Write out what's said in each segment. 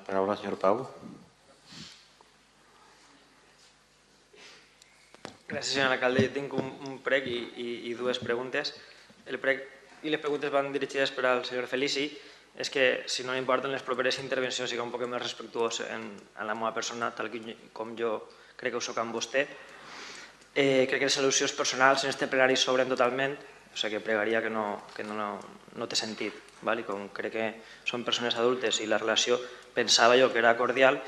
paraula al senyor Pau. Gràcies, senyor alcalde. Jo tinc un prec i dues preguntes. El prec i les preguntes van dirigides per al senyor Felici. És que, si no m'importen les properes intervencions, sigui un poc més respectuós en la meva persona, tal com jo crec que ho soc amb vostè. Crec que les al·lusions personals en aquest plenari s'obren totalment, o sigui que pregaria que no té sentit. I com crec que són persones adultes i la relació pensava jo que era cordial,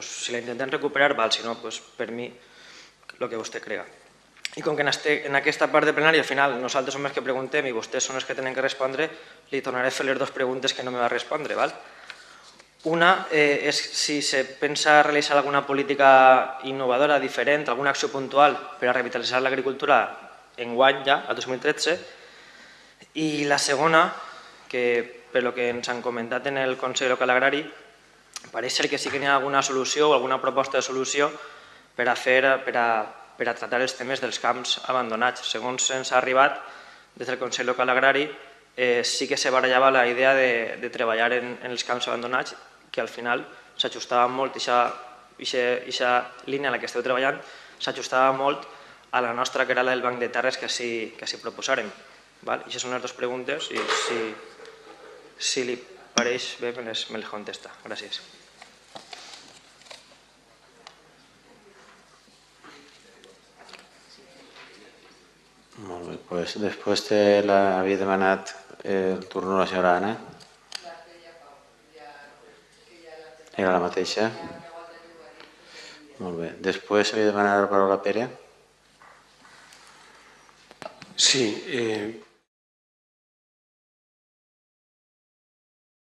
si la intentem recuperar, si no, per mi, el que vostè crega. I com que en aquesta part de plenari al final nosaltres som els que preguntem i vostès són els que tenen que respondre, li tornaré a fer les dues preguntes que no me va respondre. Una és si se pensa realitzar alguna política innovadora, diferent, alguna acció puntual per a revitalitzar l'agricultura enguany ja, el 2013. I la segona, que per el que ens han comentat en el Consell Local Agrari, pareix ser que sí que hi ha alguna solució o alguna proposta de solució per a tratar els temes dels camps abandonats. Segons ens ha arribat des del Consell Local Agrari, sí que se barallava la idea de treballar en els camps abandonats, que al final s'ajustava molt, aquesta línia en la que esteu treballant, s'ajustava molt a la nostra, que era la del Banc de Terres que s'hi proposàrem. Aquestes són les dues preguntes i si li pareix bé me les contesta. Gràcies. Molt bé, doncs després havia demanat el torn a la senyora Anna. Era la mateixa? Molt bé. Després havia demanat la paraula Pere. Sí,